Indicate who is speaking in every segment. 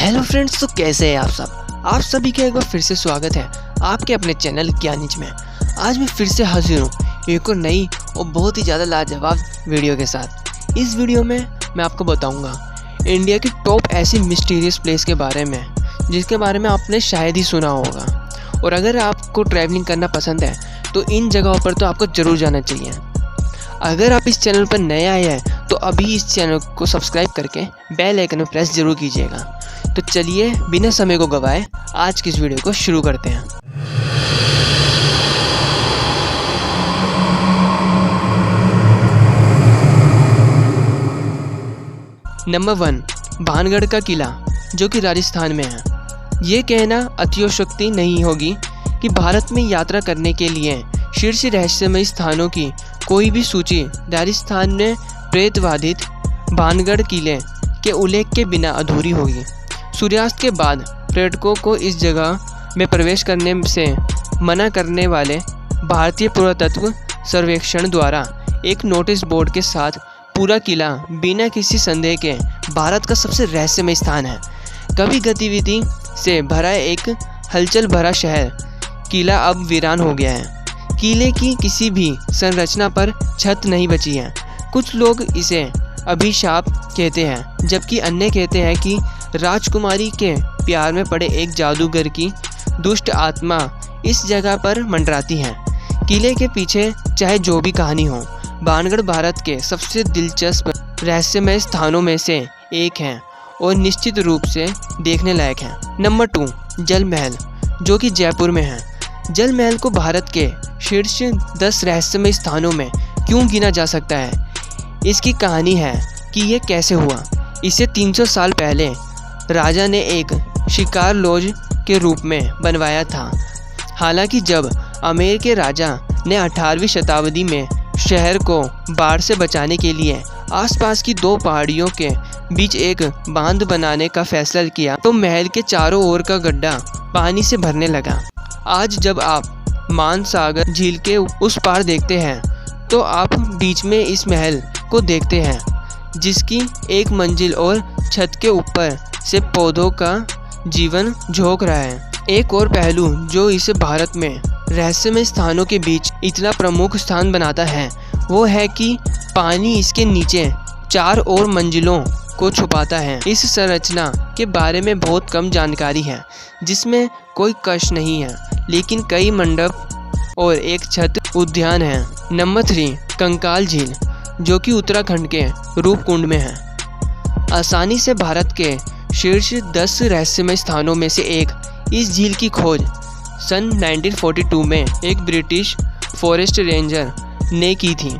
Speaker 1: Hello friends, तो कैसे हैं आप सब। आप सभी का एक बार फिर से स्वागत है आपके अपने चैनल ज्ञानिज में। आज मैं फिर से हाजिर हूँ एक और नई और बहुत ही ज़्यादा लाजवाब वीडियो के साथ। इस वीडियो में मैं आपको बताऊंगा इंडिया की टॉप ऐसी मिस्टीरियस प्लेस के बारे में जिसके बारे में आपने शायद ही सुना होगा। और अगर आपको ट्रैवलिंग करना पसंद है तो इन जगहों पर तो आपको ज़रूर जाना चाहिए। अगर आप इस चैनल पर नए आए हैं तो अभी इस चैनल को सब्सक्राइब करके बेल आइकन में प्रेस जरूर कीजिएगा। तो चलिए बिना समय को गवाए आज की इस वीडियो को शुरू करते हैं। नंबर 1, भानगढ़ का किला जो कि राजस्थान में है। ये कहना अतिशयोक्ति नहीं होगी कि भारत में यात्रा करने के लिए शीर्ष रहस्यमय स्थानों की कोई भी सूची राजस्थान में प्रेतवाधित भानगढ़ किले के उल्लेख के बिना अधूरी होगी। सूर्यास्त के बाद पर्यटकों को इस जगह में प्रवेश करने से मना करने वाले भारतीय पुरातत्व सर्वेक्षण द्वारा एक नोटिस बोर्ड के साथ पूरा किला बिना किसी संदेह के भारत का सबसे रहस्यमय स्थान है। कभी गतिविधि से भरा एक हलचल भरा शहर किला अब वीरान हो गया है। किले की किसी भी संरचना पर छत नहीं बची है। कुछ लोग इसे अभिशाप कहते हैं जबकि अन्य कहते हैं कि राजकुमारी के प्यार में पड़े एक जादूगर की दुष्ट आत्मा इस जगह पर मंडराती है। किले के पीछे चाहे जो भी कहानी हो, भानगढ़ भारत के सबसे दिलचस्प रहस्यमय स्थानों में से एक है और निश्चित रूप से देखने लायक है। नंबर 2, जल महल जो कि जयपुर में है। जल महल को भारत के शीर्ष 10 रहस्यमय स्थानों में क्यों गिना जा सकता है? इसकी कहानी है कि यह कैसे हुआ। इसे 300 साल पहले राजा ने एक शिकार लॉज के रूप में बनवाया था। हालांकि जब आमेर के राजा ने 18वीं शताब्दी में शहर को बाढ़ से बचाने के लिए आसपास की 2 पहाड़ियों के बीच एक बांध बनाने का फैसला किया तो महल के चारों ओर का गड्ढा पानी से भरने लगा। आज जब आप मानसागर झील के उस पार देखते हैं तो आप बीच में इस महल को देखते हैं जिसकी एक मंजिल और छत के ऊपर से पौधों का जीवन झोंक रहा है। एक और पहलू जो इसे भारत में रहस्यमय स्थानों के बीच इतना प्रमुख स्थान बनाता है वो है कि पानी इसके नीचे 4 और मंजिलों को छुपाता है। इस संरचना के बारे में बहुत कम जानकारी है जिसमें कोई कश नहीं है, लेकिन कई मंडप और एक छत उद्यान है। नंबर 3, कंकाल झील जो कि उत्तराखंड के रूपकुंड में है। आसानी से भारत के शीर्ष 10 रहस्यमय स्थानों में से एक इस झील की खोज सन 1942 में एक ब्रिटिश फॉरेस्ट रेंजर ने की थी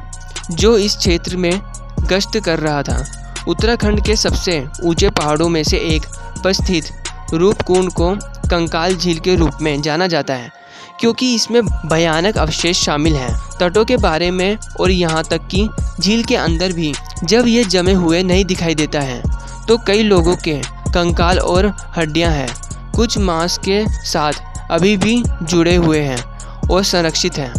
Speaker 1: जो इस क्षेत्र में गश्त कर रहा था। उत्तराखंड के सबसे ऊंचे पहाड़ों में से एक पर स्थित रूपकुंड को कंकाल झील के रूप में जाना जाता है क्योंकि इसमें भयानक अवशेष शामिल हैं तटों के बारे में और यहाँ तक कि झील के अंदर भी जब ये जमे हुए नहीं दिखाई देता है तो कई लोगों के कंकाल और हड्डियाँ हैं। कुछ मांस के साथ अभी भी जुड़े हुए हैं और संरक्षित हैं।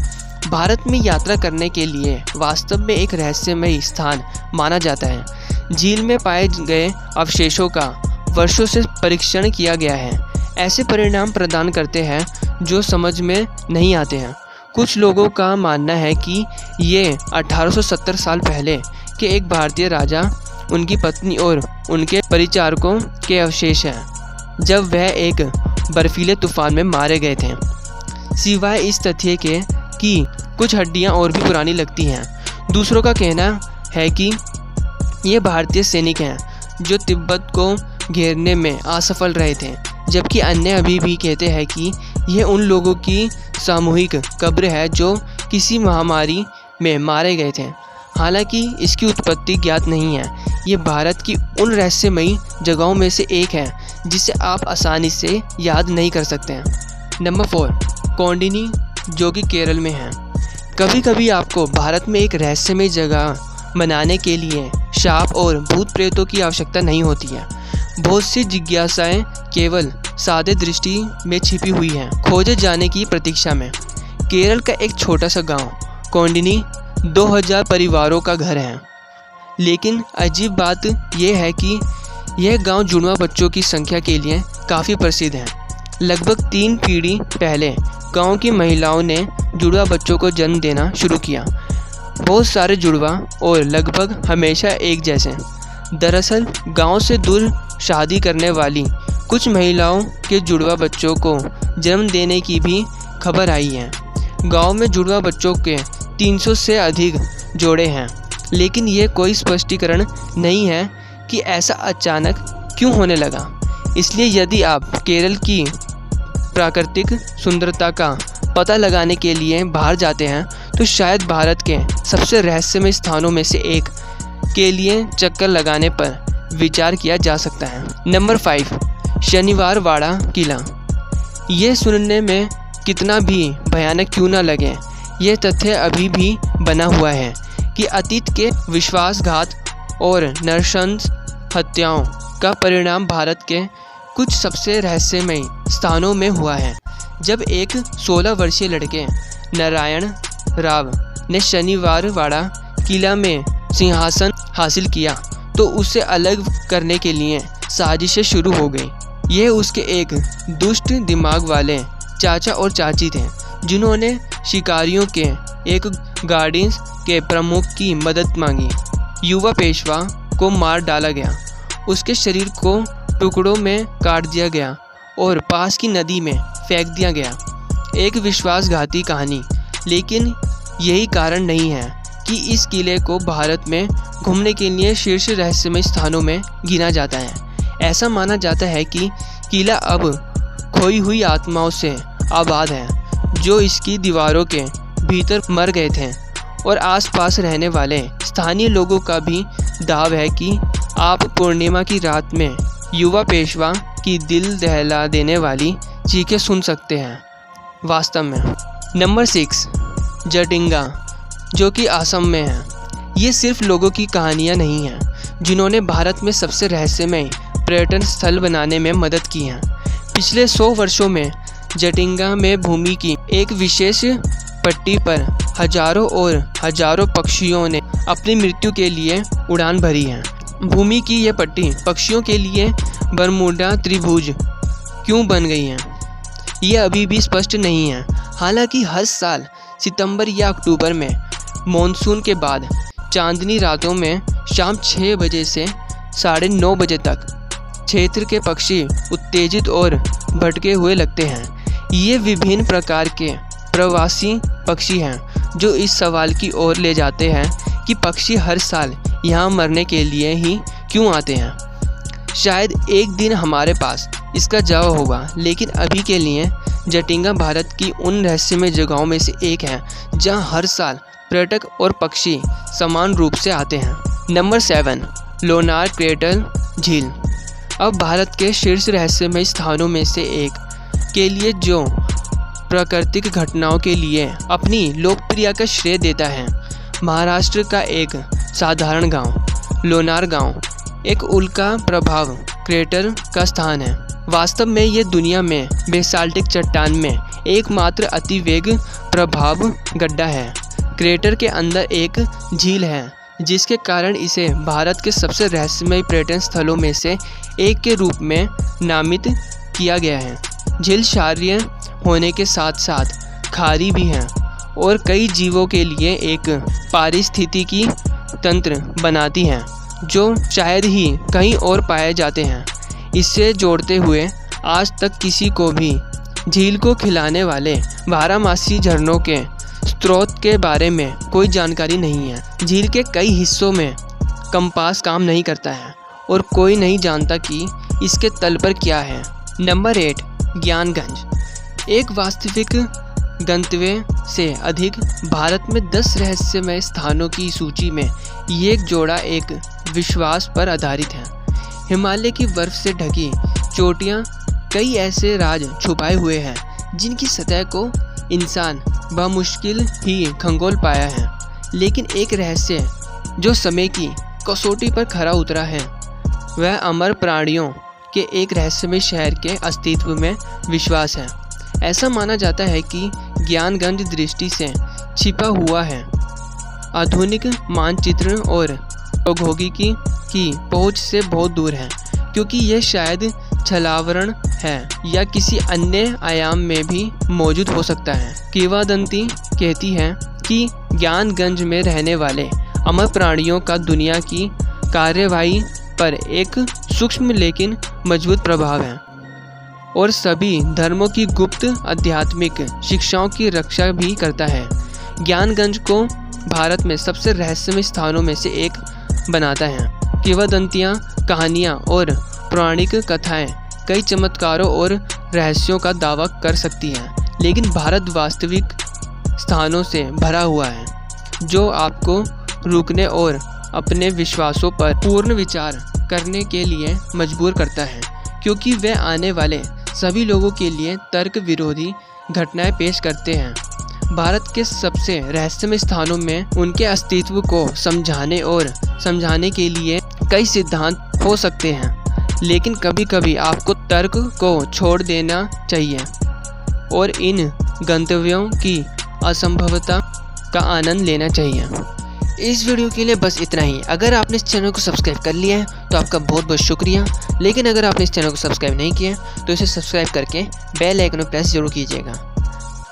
Speaker 1: भारत में यात्रा करने के लिए वास्तव में एक रहस्यमय स्थान माना जाता है। झील में पाए गए अवशेषों का वर्षों से परीक्षण किया गया है। ऐसे परिणाम प्रदान करते हैं जो समझ में नहीं आते हैं। कुछ लोगों का मानना है कि ये 1870 साल पहले के एक भारतीय राजा, उनकी पत्नी और उनके परिचारकों के अवशेष हैं जब वह एक बर्फीले तूफान में मारे गए थे। सिवाय इस तथ्य के कि कुछ हड्डियां और भी पुरानी लगती हैं, दूसरों का कहना है कि ये भारतीय सैनिक हैं जो तिब्बत को घेरने में असफल रहे थे, जबकि अन्य अभी भी कहते हैं कि यह उन लोगों की सामूहिक कब्र है जो किसी महामारी में मारे गए थे। हालांकि इसकी उत्पत्ति ज्ञात नहीं है। ये भारत की उन रहस्यमयी जगहों में से एक है जिसे आप आसानी से याद नहीं कर सकते हैं। नंबर 4, कौंडिनी जो कि केरल में है। कभी कभी आपको भारत में एक रहस्यमय जगह बनाने के लिए शाप और भूत प्रेतों की आवश्यकता नहीं होती है। बहुत सी जिज्ञासाएं केवल सादे दृष्टि में छिपी हुई हैं, खोजे जाने की प्रतीक्षा में। केरल का एक छोटा सा गांव कौंडिनी 2000 परिवारों का घर है, लेकिन अजीब बात यह है कि यह गांव जुड़वा बच्चों की संख्या के लिए काफ़ी प्रसिद्ध है। लगभग 3 पीढ़ी पहले गांव की महिलाओं ने जुड़वा बच्चों को जन्म देना शुरू किया। बहुत सारे जुड़वा और लगभग हमेशा एक जैसे। दरअसल गांव से दूर शादी करने वाली कुछ महिलाओं के जुड़वा बच्चों को जन्म देने की भी खबर आई है। गांव में जुड़वा बच्चों के 300 से अधिक जोड़े हैं, लेकिन ये कोई स्पष्टीकरण नहीं है कि ऐसा अचानक क्यों होने लगा। इसलिए यदि आप केरल की प्राकृतिक सुंदरता का पता लगाने के लिए बाहर जाते हैं तो शायद भारत के सबसे रहस्यमय स्थानों में से एक के लिए चक्कर लगाने पर विचार किया जा सकता है। नंबर 5, शनिवार वाड़ा किला। ये सुनने में कितना भी भयानक क्यों ना लगे, ये तथ्य अभी भी बना हुआ है कि अतीत के विश्वासघात और नृशंस हत्याओं का परिणाम भारत के कुछ सबसे रहस्यमय स्थानों में हुआ है। जब एक 16 वर्षीय लड़के नारायण राव ने शनिवार वाड़ा किला में सिंहासन हासिल किया तो उसे अलग करने के लिए साजिशें शुरू हो गई। ये उसके एक दुष्ट दिमाग वाले चाचा और चाची थे जिन्होंने शिकारियों के एक गाड़ी के प्रमुख की मदद मांगी। युवा पेशवा को मार डाला गया, उसके शरीर को टुकड़ों में काट दिया गया और पास की नदी में फेंक दिया गया। एक विश्वासघाती कहानी, लेकिन यही कारण नहीं है कि इस किले को भारत में घूमने के लिए शीर्ष रहस्यमय स्थानों में गिना जाता है। ऐसा माना जाता है कि किला अब खोई हुई आत्माओं से आबाद है जो इसकी दीवारों के भीतर मर गए थे, और आसपास रहने वाले स्थानीय लोगों का भी दाव है कि आप पूर्णिमा की रात में युवा पेशवा की दिल दहला देने वाली चीखें सुन सकते हैं। वास्तव में। नंबर 6, जटिंगा, जो कि असम में है। ये सिर्फ लोगों की कहानियाँ नहीं हैं जिन्होंने भारत में सबसे रहस्यमय पर्यटन स्थल बनाने में मदद की है। पिछले 100 वर्षों में जटिंगा में भूमि की एक विशेष पट्टी पर हजारों और हजारों पक्षियों ने अपनी मृत्यु के लिए उड़ान भरी है। भूमि की यह पट्टी पक्षियों के लिए बरमूडा त्रिभुज क्यों बन गई है, ये अभी भी स्पष्ट नहीं है। हालांकि हर साल सितंबर या अक्टूबर में मॉनसून के बाद चांदनी रातों में शाम 6 बजे से 9:30 बजे तक क्षेत्र के पक्षी उत्तेजित और भटके हुए लगते हैं। ये विभिन्न प्रकार के प्रवासी पक्षी हैं जो इस सवाल की ओर ले जाते हैं कि पक्षी हर साल यहाँ मरने के लिए ही क्यों आते हैं। शायद एक दिन हमारे पास इसका जवाब होगा, लेकिन अभी के लिए जटिंगा भारत की उन रहस्यमय जगहों में से एक है जहाँ हर साल पर्यटक और पक्षी समान रूप से आते हैं। नंबर 7, लोनार क्रेटर झील। अब भारत के शीर्ष रहस्यमय स्थानों में से एक के लिए जो प्राकृतिक घटनाओं के लिए अपनी लोकप्रियता का श्रेय देता है। महाराष्ट्र का एक साधारण गांव लोनार गांव एक उल्का प्रभाव क्रेटर का स्थान है। वास्तव में ये दुनिया में बेसाल्टिक चट्टान में एकमात्र अतिवेग प्रभाव गड्ढा है। क्रेटर के अंदर एक झील है जिसके कारण इसे भारत के सबसे रहस्यमय पर्यटन स्थलों में से एक के रूप में नामित किया गया है। झील क्षारीय होने के साथ साथ खारी भी है और कई जीवों के लिए एक पारिस्थितिकी तंत्र बनाती है जो शायद ही कहीं और पाए जाते हैं। इससे जोड़ते हुए आज तक किसी को भी झील को खिलाने वाले बारहमासी झरनों के स्रोत के बारे में कोई जानकारी नहीं है। झील के कई हिस्सों में कंपास काम नहीं करता है और कोई नहीं जानता कि इसके तल पर क्या है। नंबर 8, ज्ञानगंज। एक वास्तविक गंतव्य से अधिक भारत में 10 रहस्यमय स्थानों की सूची में ये एक जोड़ा एक विश्वास पर आधारित है। हिमालय की बर्फ से ढकी चोटियाँ कई ऐसे राज छुपाए हुए हैं जिनकी सतह को इंसान बमुश्किल ही खंगोल पाया है। लेकिन एक रहस्य जो समय की कसौटी पर खरा उतरा है वह अमर प्राणियों के एक रहस्यमय शहर के अस्तित्व में विश्वास है। ऐसा माना जाता है कि ज्ञानगंज दृष्टि से छिपा हुआ है, आधुनिक मानचित्र और प्रौद्योगिकी की पहुंच से बहुत दूर है, क्योंकि यह शायद छलावरण है या किसी अन्य आयाम में भी मौजूद हो सकता है। किंवदंती कहती है कि ज्ञानगंज में रहने वाले अमर प्राणियों का दुनिया की कार्यवाही पर एक सूक्ष्म लेकिन मजबूत प्रभाव है और सभी धर्मों की गुप्त आध्यात्मिक शिक्षाओं की रक्षा भी करता है। ज्ञानगंज को भारत में सबसे रहस्यमय स्थानों में से एक बनाता है। किंवदंतियाँ, कहानियाँ और पौराणिक कथाएं कई चमत्कारों और रहस्यों का दावा कर सकती हैं, लेकिन भारत वास्तविक स्थानों से भरा हुआ है जो आपको रुकने और अपने विश्वासों पर पूर्ण विचार करने के लिए मजबूर करता है, क्योंकि वे आने वाले सभी लोगों के लिए तर्क विरोधी घटनाएं पेश करते हैं। भारत के सबसे रहस्यमय स्थानों में उनके अस्तित्व को समझाने के लिए कई सिद्धांत हो सकते हैं, लेकिन कभी कभी आपको तर्क को छोड़ देना चाहिए और इन गंतव्यों की असंभवता का आनंद लेना चाहिए। इस वीडियो के लिए बस इतना ही। अगर आपने इस चैनल को सब्सक्राइब कर लिया है तो आपका बहुत बहुत शुक्रिया, लेकिन अगर आपने इस चैनल को सब्सक्राइब नहीं किया तो इसे सब्सक्राइब करके बेल आइकन को प्रेस जरूर कीजिएगा।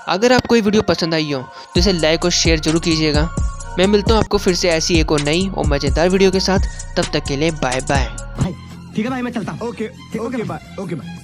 Speaker 1: अगर आपको ये वीडियो पसंद आई हो तो इसे लाइक और शेयर जरूर कीजिएगा। मैं मिलता हूँ आपको फिर से ऐसी एक और नई और मज़ेदार वीडियो के साथ। तब तक के लिए बाय बाय।
Speaker 2: ठीक है भाई, मैं चलता हूँ। Okay bye.